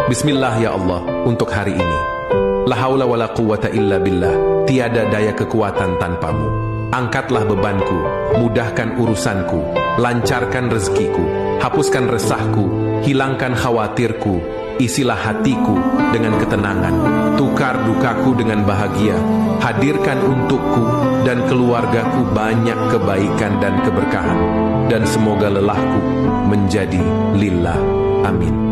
Bismillah ya Allah, untuk hari ini. La haula wa la quwata illa billah, tiada daya kekuatan tanpamu. Angkatlah bebanku, mudahkan urusanku, lancarkan rezekiku, hapuskan resahku, hilangkan khawatirku, isilah hatiku dengan ketenangan, tukar dukaku dengan bahagia, hadirkan untukku dan keluargaku banyak kebaikan dan keberkahan, dan semoga lelahku menjadi lillah. Amin.